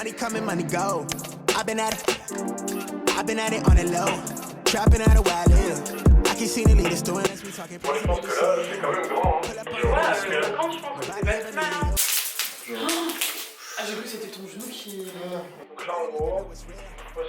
Money coming, money go. I've been at it on the low. Trapping out a while I can see the leaders doing as we talking. Moi je pense que là c'est quand même grand. Ouais, quand je pense que c'est pas mal. Ah, j'ai cru que c'était ton genou qui... Donc là en gros, moi si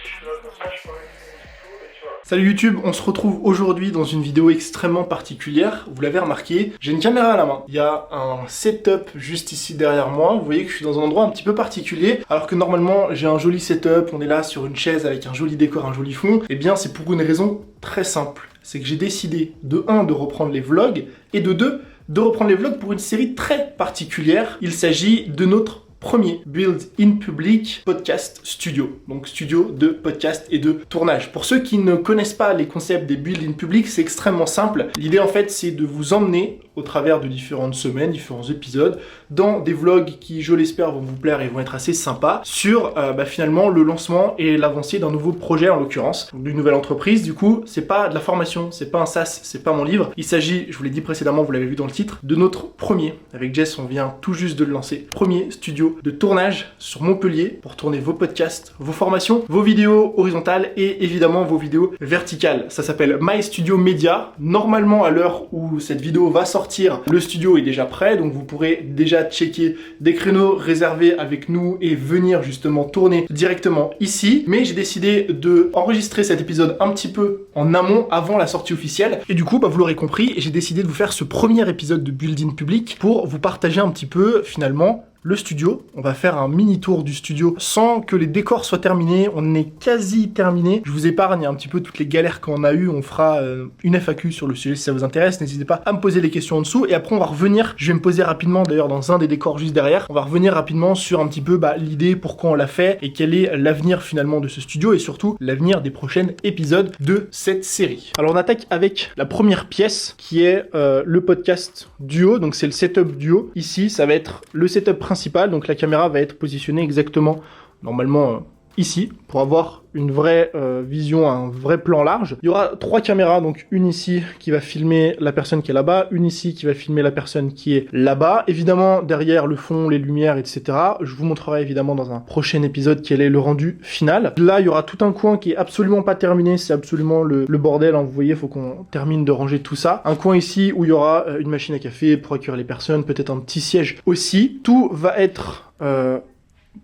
je suis là comme ça, je peux arrêter et tu vois. Salut YouTube, on se retrouve aujourd'hui dans une vidéo extrêmement particulière. Vous l'avez remarqué, j'ai une caméra à la main. Il y a un setup juste ici derrière moi. Vous voyez que je suis dans un endroit un petit peu particulier. Alors que normalement, j'ai un joli setup. On est là sur une chaise avec un joli décor, un joli fond. Et bien, c'est pour une raison très simple. C'est que j'ai décidé de 1 de reprendre les vlogs et de 2 de reprendre les vlogs pour une série très particulière. Il s'agit de notre premier Build in Public podcast studio, donc studio de podcast et de tournage. Pour ceux qui ne connaissent pas les concepts des Build in Public, c'est extrêmement simple. L'idée en fait c'est de vous emmener au travers de différentes semaines, différents épisodes, dans des vlogs qui, je l'espère, vont vous plaire et vont être assez sympas, sur finalement le lancement et l'avancée d'un nouveau projet en l'occurrence, d'une nouvelle entreprise. Du coup, c'est pas de la formation, c'est pas un SaaS, c'est pas mon livre. Il s'agit, je vous l'ai dit précédemment, vous l'avez vu dans le titre, de notre premier, avec Jess, on vient tout juste de le lancer, premier studio de tournage sur Montpellier pour tourner vos podcasts, vos formations, vos vidéos horizontales et évidemment vos vidéos verticales. Ça s'appelle My Studio Media. Normalement, à l'heure où cette vidéo va sortir, le studio est déjà prêt, donc vous pourrez déjà checker des créneaux réservés avec nous et venir justement tourner directement ici. Mais j'ai décidé de enregistrer cet épisode un petit peu en amont, avant la sortie officielle. Et du coup, vous l'aurez compris, j'ai décidé de vous faire ce premier épisode de Build in Public pour vous partager un petit peu finalement le studio. On va faire un mini tour du studio sans que les décors soient terminés. On est quasi terminé. Je vous épargne un petit peu toutes les galères qu'on a eues. On fera une FAQ sur le sujet si ça vous intéresse. N'hésitez pas à me poser les questions en dessous. Et après, on va revenir. Je vais me poser rapidement, d'ailleurs, dans un des décors juste derrière. On va revenir rapidement sur un petit peu l'idée, pourquoi on l'a fait et quel est l'avenir finalement de ce studio et surtout l'avenir des prochains épisodes de cette série. Alors, on attaque avec la première pièce qui est le podcast duo. Donc, c'est le setup duo. Ici, ça va être le setup principal, donc la caméra va être positionnée exactement normalement ici pour avoir une vraie vision, un vrai plan large. Il y aura 3 caméras, donc une ici qui va filmer la personne qui est là-bas, une ici qui va filmer la personne qui est là-bas. Évidemment, derrière le fond, les lumières, etc. Je vous montrerai évidemment dans un prochain épisode quel est le rendu final. Là, il y aura tout un coin qui est absolument pas terminé, c'est absolument le bordel, hein. Vous voyez, il faut qu'on termine de ranger tout ça. Un coin ici où il y aura une machine à café pour accueillir les personnes, peut-être un petit siège aussi. Tout va être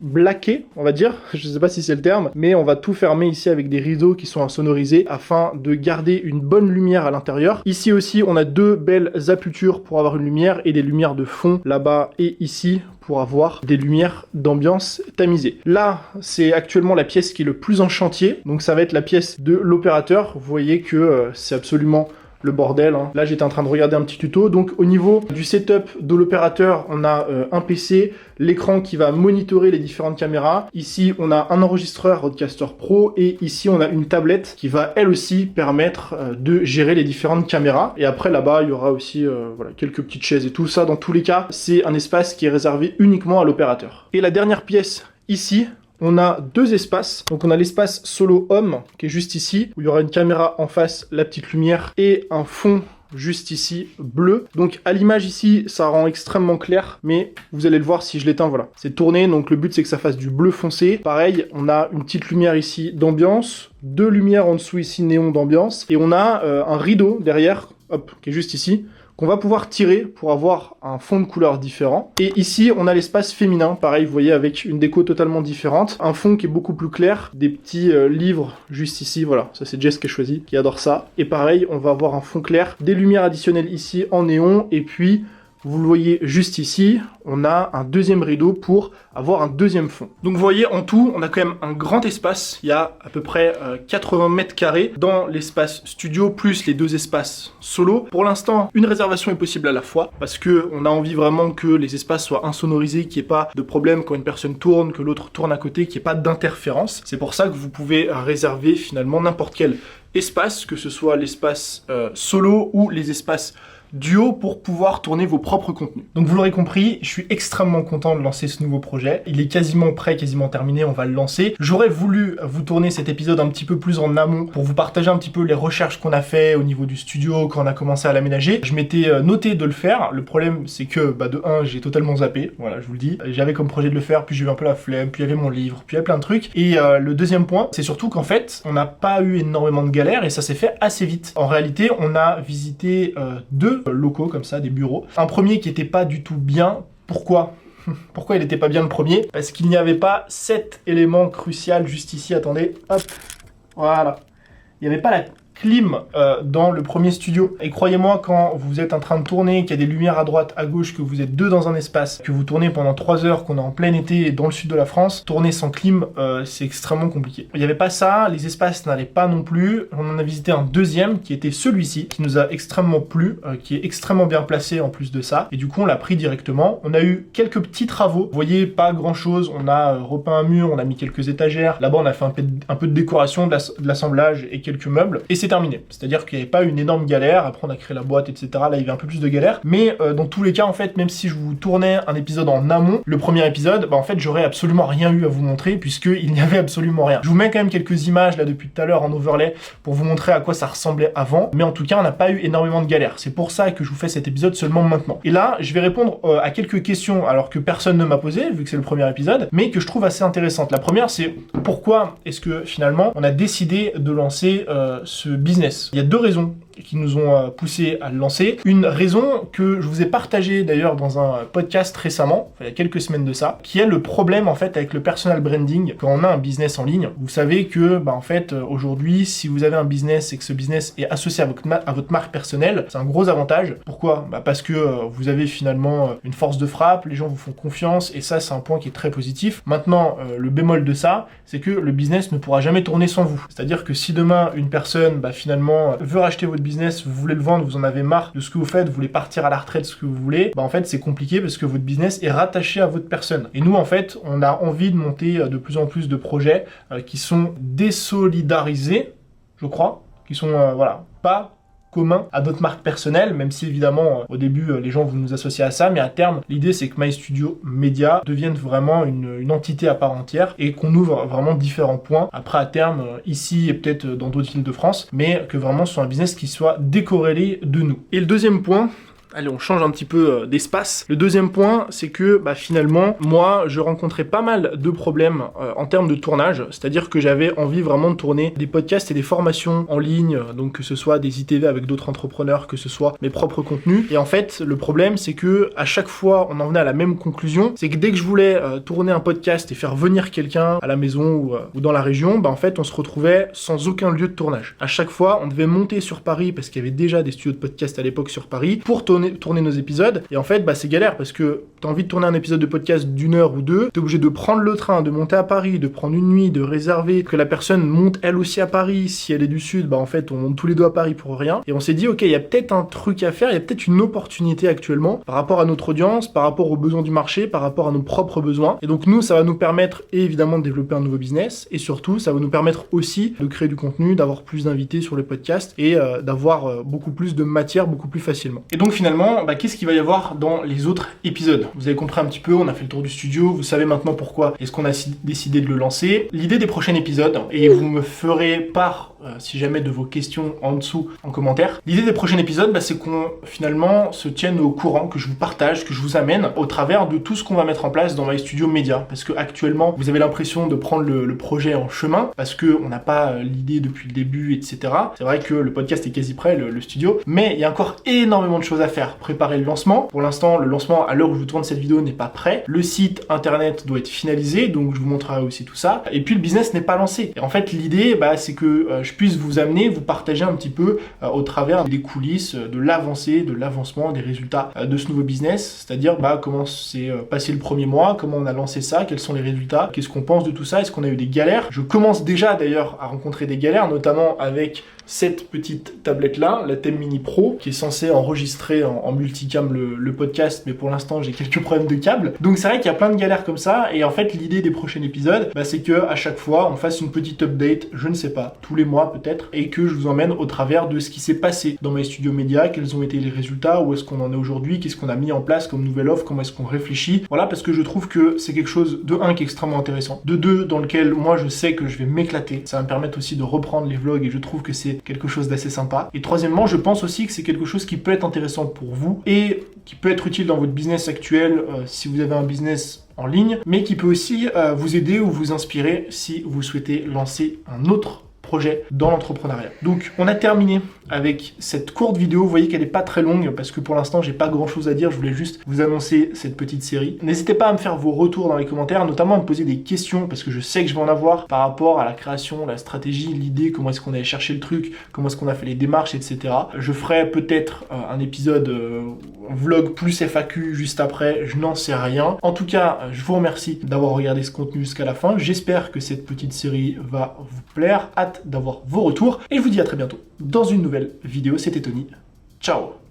blaqué, on va dire, je sais pas si c'est le terme, mais on va tout fermer ici avec des rideaux qui sont insonorisés afin de garder une bonne lumière à l'intérieur. Ici aussi, on a 2 belles apputures pour avoir une lumière et des lumières de fond là-bas et ici pour avoir des lumières d'ambiance tamisées. Là, c'est actuellement la pièce qui est le plus en chantier, donc ça va être la pièce de l'opérateur. Vous voyez que c'est absolument le bordel, hein. Là, j'étais en train de regarder un petit tuto. Donc, au niveau du setup de l'opérateur, on a un PC, l'écran qui va monitorer les différentes caméras. Ici, on a un enregistreur Rodecaster Pro et ici, on a une tablette qui va, elle aussi, permettre de gérer les différentes caméras. Et après, là-bas, il y aura aussi quelques petites chaises et tout ça. Dans tous les cas, c'est un espace qui est réservé uniquement à l'opérateur. Et la dernière pièce, ici, on a 2 espaces, donc on a l'espace solo homme qui est juste ici, où il y aura une caméra en face, la petite lumière et un fond juste ici bleu. Donc à l'image ici ça rend extrêmement clair, mais vous allez le voir si je l'éteins, voilà, c'est tourné, donc le but c'est que ça fasse du bleu foncé. Pareil, on a une petite lumière ici d'ambiance, 2 lumières en dessous ici néon d'ambiance, et on a un rideau derrière, hop, qui est juste ici, qu'on va pouvoir tirer pour avoir un fond de couleur différent. Et ici, on a l'espace féminin, pareil, vous voyez, avec une déco totalement différente, un fond qui est beaucoup plus clair, des petits livres juste ici, voilà, ça c'est Jess qui a choisi, qui adore ça. Et pareil, on va avoir un fond clair, des lumières additionnelles ici en néon, et puis vous le voyez juste ici, on a un deuxième rideau pour avoir un deuxième fond. Donc vous voyez, en tout, on a quand même un grand espace. Il y a à peu près 80 mètres carrés dans l'espace studio, plus les 2 espaces solo. Pour l'instant, une réservation est possible à la fois, parce que on a envie vraiment que les espaces soient insonorisés, qu'il n'y ait pas de problème quand une personne tourne, que l'autre tourne à côté, qu'il n'y ait pas d'interférence. C'est pour ça que vous pouvez réserver finalement n'importe quel espace, que ce soit l'espace solo ou les espaces duo pour pouvoir tourner vos propres contenus. Donc vous l'aurez compris, je suis extrêmement content de lancer ce nouveau projet. Il est quasiment prêt, quasiment terminé, on va le lancer. J'aurais voulu vous tourner cet épisode un petit peu plus en amont pour vous partager un petit peu les recherches qu'on a fait au niveau du studio quand on a commencé à l'aménager. Je m'étais noté de le faire. Le problème, c'est que de 1, j'ai totalement zappé, voilà, je vous le dis. J'avais comme projet de le faire, puis j'ai eu un peu la flemme, puis il y avait mon livre, puis il y avait plein de trucs. Et le deuxième point, c'est surtout qu'en fait, on n'a pas eu énormément de galères et ça s'est fait assez vite. En réalité, on a visité 2 locaux comme ça, des bureaux. Un premier qui était pas du tout bien. Pourquoi ? Pourquoi il n'était pas bien le premier ? Parce qu'il n'y avait pas cet élément crucial juste ici. Attendez, hop, voilà. Il n'y avait pas la clim dans le premier studio. Et croyez-moi, quand vous êtes en train de tourner, qu'il y a des lumières à droite, à gauche, que vous êtes 2 dans un espace, que vous tournez pendant 3 heures, qu'on est en plein été dans le sud de la France, tourner sans clim, c'est extrêmement compliqué. Il n'y avait pas ça, les espaces n'allaient pas non plus. On en a visité un deuxième qui était celui-ci, qui nous a extrêmement plu, qui est extrêmement bien placé en plus de ça. Et du coup, on l'a pris directement. On a eu quelques petits travaux. Vous voyez, pas grand-chose. On a repeint un mur, on a mis quelques étagères. Là-bas, on a fait un peu de décoration, de l'assemblage et quelques meubles. Et c'est terminé. C'est-à-dire qu'il n'y avait pas une énorme galère. Après, on a créé la boîte, etc. Là, il y avait un peu plus de galère. Mais dans tous les cas, en fait, même si je vous tournais un épisode en amont, le premier épisode, en fait, j'aurais absolument rien eu à vous montrer puisqu'il n'y avait absolument rien. Je vous mets quand même quelques images là depuis tout à l'heure en overlay pour vous montrer à quoi ça ressemblait avant. Mais en tout cas, on n'a pas eu énormément de galères. C'est pour ça que je vous fais cet épisode seulement maintenant. Et là, je vais répondre à quelques questions alors que personne ne m'a posé, vu que c'est le premier épisode, mais que je trouve assez intéressantes. La première, c'est pourquoi est-ce que finalement, on a décidé de lancer ce business. Il y a 2 raisons qui nous ont poussé à le lancer. Une raison que je vous ai partagée d'ailleurs dans un podcast récemment, il y a quelques semaines de ça, qui est le problème en fait avec le personal branding quand on a un business en ligne. Vous savez que en fait aujourd'hui, si vous avez un business et que ce business est associé à votre marque personnelle, c'est un gros avantage. Pourquoi ? Parce que vous avez finalement une force de frappe, les gens vous font confiance et ça c'est un point qui est très positif. Maintenant, le bémol de ça, c'est que le business ne pourra jamais tourner sans vous. C'est-à-dire que si demain une personne finalement veut racheter votre business, vous voulez le vendre, vous en avez marre de ce que vous faites, vous voulez partir à la retraite, ce que vous voulez, en fait c'est compliqué parce que votre business est rattaché à votre personne. Et nous en fait, on a envie de monter de plus en plus de projets qui sont désolidarisés, je crois, qui sont pas commun à notre marque personnelle, même si évidemment au début les gens vont nous associer à ça, mais à terme l'idée c'est que My Studio Media devienne vraiment une entité à part entière et qu'on ouvre vraiment différents points, après à terme ici et peut-être dans d'autres villes de France, mais que vraiment ce soit un business qui soit décorrélé de nous. Et le deuxième point, allez, on change un petit peu d'espace. Le deuxième point, c'est que finalement, moi, je rencontrais pas mal de problèmes en termes de tournage. C'est-à-dire que j'avais envie vraiment de tourner des podcasts et des formations en ligne, donc que ce soit des ITV avec d'autres entrepreneurs, que ce soit mes propres contenus. Et en fait, le problème, c'est que à chaque fois, on en venait à la même conclusion. C'est que dès que je voulais tourner un podcast et faire venir quelqu'un à la maison ou dans la région, en fait, on se retrouvait sans aucun lieu de tournage. À chaque fois, on devait monter sur Paris parce qu'il y avait déjà des studios de podcast à l'époque sur Paris pour tourner nos épisodes, et en fait c'est galère parce que t'as envie de tourner un épisode de podcast d'1 heure ou 2, t'es obligé de prendre le train, de monter à Paris, de prendre une nuit, de réserver, que la personne monte elle aussi à Paris, si elle est du sud, en fait on monte tous les deux à Paris pour rien, et on s'est dit ok, il y a peut-être un truc à faire, il y a peut-être une opportunité actuellement par rapport à notre audience, par rapport aux besoins du marché, par rapport à nos propres besoins, et donc nous ça va nous permettre évidemment de développer un nouveau business, et surtout ça va nous permettre aussi de créer du contenu, d'avoir plus d'invités sur le podcast, et d'avoir beaucoup plus de matière beaucoup plus facilement. Et donc finalement, qu'est-ce qu'il va y avoir dans les autres épisodes ? Vous avez compris un petit peu, on a fait le tour du studio, vous savez maintenant pourquoi est-ce qu'on a décidé de le lancer. L'idée des prochains épisodes, et vous me ferez part si jamais de vos questions en dessous en commentaire. L'idée des prochains épisodes, c'est qu'on finalement se tienne au courant, que je vous partage, que je vous amène au travers de tout ce qu'on va mettre en place dans My Studio Media. Parce que actuellement, vous avez l'impression de prendre le projet en chemin, parce que on n'a pas l'idée depuis le début, etc. C'est vrai que le podcast est quasi prêt, le studio, mais il y a encore énormément de choses à faire. Préparer le lancement. Pour l'instant, le lancement, à l'heure où je vous tourne cette vidéo, n'est pas prêt. Le site internet doit être finalisé, donc je vous montrerai aussi tout ça. Et puis le business n'est pas lancé. Et en fait, l'idée, c'est que je puisse vous amener, vous partager un petit peu au travers des coulisses, de l'avancée, de l'avancement, des résultats de ce nouveau business. C'est-à-dire comment s'est passé le premier mois, comment on a lancé ça, quels sont les résultats, qu'est-ce qu'on pense de tout ça, est-ce qu'on a eu des galères. Je commence déjà d'ailleurs à rencontrer des galères, notamment avec cette petite tablette là, la Thème Mini Pro, qui est censée enregistrer en multicam le podcast, mais pour l'instant j'ai quelques problèmes de câble. Donc c'est vrai qu'il y a plein de galères comme ça, et en fait l'idée des prochains épisodes, c'est que à chaque fois on fasse une petite update, je ne sais pas, tous les mois peut-être, et que je vous emmène au travers de ce qui s'est passé dans mes studios médias, quels ont été les résultats, où est-ce qu'on en est aujourd'hui, qu'est-ce qu'on a mis en place comme nouvelle offre, comment est-ce qu'on réfléchit. Voilà, parce que je trouve que c'est quelque chose de 1 qui est extrêmement intéressant, de 2 dans lequel moi je sais que je vais m'éclater, ça va me permettre aussi de reprendre les vlogs et je trouve que c'est quelque chose d'assez sympa. Et troisièmement, je pense aussi que c'est quelque chose qui peut être intéressant pour vous et qui peut être utile dans votre business actuel si vous avez un business en ligne, mais qui peut aussi vous aider ou vous inspirer si vous souhaitez lancer un autre projet dans l'entrepreneuriat. Donc on a terminé avec cette courte vidéo. Vous voyez qu'elle n'est pas très longue parce que pour l'instant j'ai pas grand chose à dire, je voulais juste vous annoncer cette petite série. N'hésitez pas à me faire vos retours dans les commentaires, notamment à me poser des questions parce que je sais que je vais en avoir par rapport à la création, la stratégie, l'idée, comment est-ce qu'on allait chercher le truc, comment est-ce qu'on a fait les démarches, etc. Je ferai peut-être un épisode vlog plus FAQ juste après, je n'en sais rien. En tout cas, je vous remercie d'avoir regardé ce contenu jusqu'à la fin. J'espère que cette petite série va vous plaire. Hâte d'avoir vos retours et je vous dis à très bientôt dans une nouvelle vidéo. C'était Tony. Ciao.